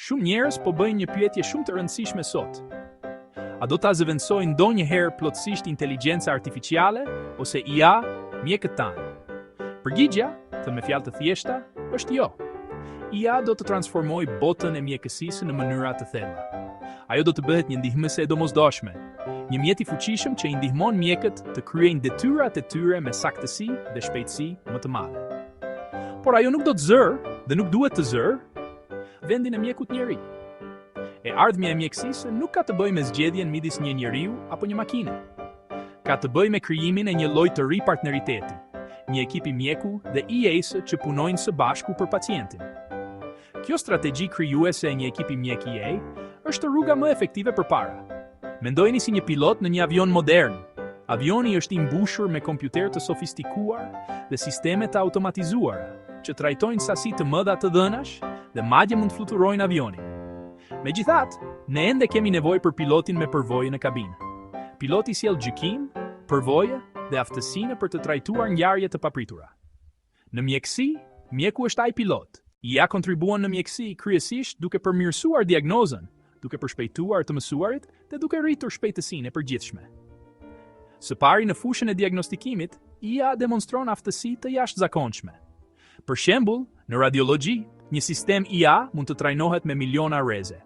Shumë njerëz po bëjnë një pyetje shumë të rëndësishme sot. A do ta zëvendësojnë ndonjëherë plotësisht inteligjenca artificiale ose IA mjekët tanë? Përgjigjja, thënë me fjalë të thjeshta, është jo. IA do të transformojë botën e mjekësisë në mënyra të thella. Ajo do të bëhet një ndihmëse e domosdoshme, një mjet i fuqishëm që i ndihmon mjekët të kryejnë detyrat e tyre me saktësi dhe shpejtësi më të madhe. Por ajo nuk do të zërë dhe nuk duhet të zërë vendin e mjekut njeri. E ardhmja e mjekësisë nuk ka të bëjë me zgjedhjen midis një njeriu apo një makine. Ka të bëjë me krijimin e një lloji të ri partneriteti, një ekip i mjeku dhe IA-së që punojnë së bashku për pacientin. Kjo strategji krijuese e një ekipi mjek IA është rruga më efektive përpara. Mendojeni si një pilot në një avion modern. Avioni është i mbushur me kompjuter të sofistikuar dhe sisteme të automatizuara që trajtojnë sasi të mëdha të dhënash dhe madje mund të fluturojnë avionin. Megjithatë, ne ende kemi nevojë për pilotin me përvojë në kabinë. Piloti sjell gjykim, përvojë dhe aftësinë për të trajtuar ngjarje të papritura. Në mjekësi, mjeku është ai pilot. IA kontribuon në mjekësi kryesisht duke përmirësuar diagnozën, duke përshpejtuar të mësuarit dhe duke rritur shpejtësinë e përgjithshme. Së pari në fushën e diagnostikimit, IA demonstron aftësi të jashtëzakonshme. Për shembull, në radiologji, një sistem IA mund të trajnohet me miliona reze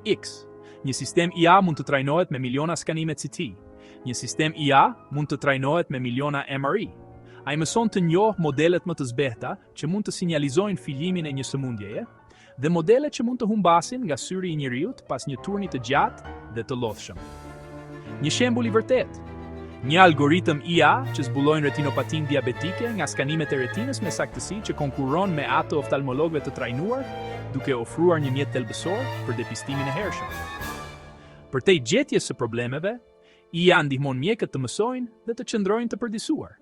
X. Një sistem IA mund të trajnohet me miliona skanime CT. Një sistem IA mund të trajnohet me miliona MRI. Ai mëson të njohë modelet më të zbehta që mund të sinjalizojnë fillimin e një sëmundjeje dhe modelet që mund të humbasin nga syri i njeriut pas një turni të gjatë dhe të lodhshëm. Një shembull i vërtetë. Një algoritëm IA që zbulojnë retinopatin diabetike nga skanimet e retinës me saktësi që konkuron me ato oftalmologëve të trajnuar, duke ofruar një mjet thelbësor për depistimin e hershëm. Përtej gjetjes së problemeve, IA ndihmon mjekët të mësojnë dhe të qëndrojnë të përdisuar.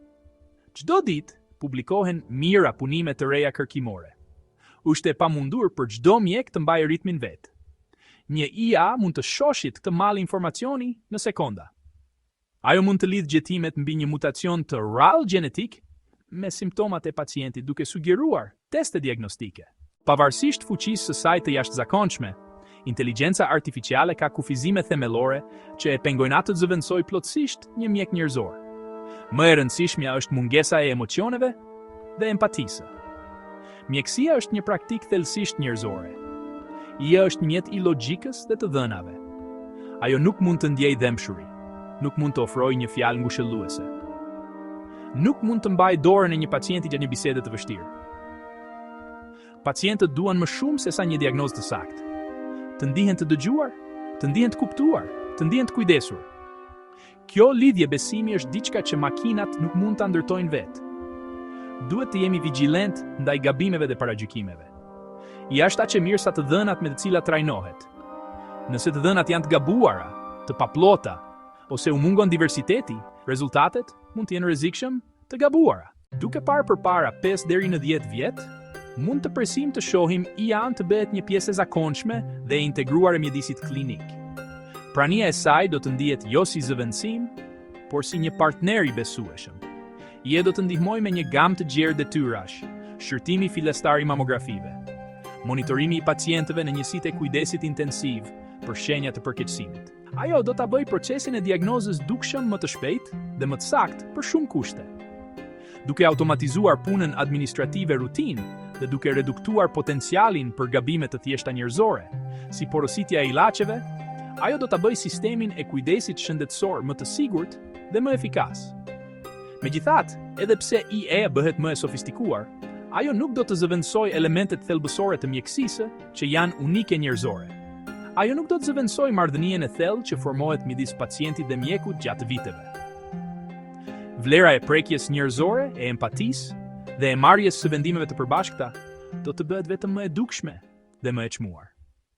Çdo ditë publikohen mijëra punime të reja kërkimore. Është e pamundur për çdo mjek të mbajë ritmin vet. Një IA mund të shoshit këtë mall informacioni në sekonda. Ajo mund të lidh gjetimet mbi një mutacion të rrallë gjenetik me simptomat e pacientit duke sugjeruar teste diagnostike. Pavarësisht fuqisë së saj të jashtëzakonshme, inteligjenca artificiale ka kufizime themelore që e pengojnë atë të zëvendësojë plotësisht një mjek njerëzor. Më e rëndësishmja është mungesa e emocioneve dhe empatisë. Mjekësia është një praktikë thellësisht njerëzore. IA është një mjet i logjikës dhe të dhënave. Ajo nuk mund të ndjejë dëmshuri. Nuk mund të ofrojë një fjalë ngushëlluese. Nuk mund të mbajë dorën e një pacienti gjatë një bisede të vështirë. Pacientët duan më shumë se sa një diagnozë të saktë. Të ndihen të dëgjuar, të ndihen të kuptuar, të ndihen të kujdesur. Kjo lidhje besimi është diçka që makinat nuk mund ta ndërtojnë vetë. Duhet të jemi vigjilent ndaj gabimeve dhe paragjykimeve. IA është aq e mirë sa të dhënat me të cilat trajnohet. Nëse të dhënat janë të gabuara, të paplota, ose u mungon diversiteti, rezultatet mund të jenë rrezikshëm të gabuara. Duke parë përpara 5 deri në 10 vjet, mund të presim të shohim IA të bëhet një pjesë e zakonshme dhe e integruar e mjedisit klinik. Prania e saj do të ndihet jo si zëvendësim, por si një partner i besueshëm. IA do të ndihmojë me një gamë të gjerë detyrash, shërtimi fillestar i mamografive, monitorimi i pacientëve në njësitë e kujdesit intensiv për shenja të përkeqësimit. Ajo do ta bëjë procesin e diagnozës dukshëm më të shpejtë dhe më të saktë për shumë kushte. Duke automatizuar punën administrative rutinë dhe duke reduktuar potencialin për gabime të thjeshta njerëzore, si porositja e ilaçeve, ajo do ta bëjë sistemin e kujdesit shëndetësor më të sigurt dhe më efikas. Megjithatë, edhe pse IA bëhet më e sofistikuar, ajo nuk do të zëvendësojë elementet thelbësore të mjekësisë që janë unike njerëzore. Ajo nuk do të zëvendësojë marrëdhënien e thellë që formohet midis pacientit dhe mjekut gjatë viteve. Vlera e prekjes njerëzore, e empatisë dhe e marrjes së vendimeve të përbashkëta do të bëhet vetëm më e dukshme dhe më e çmuar.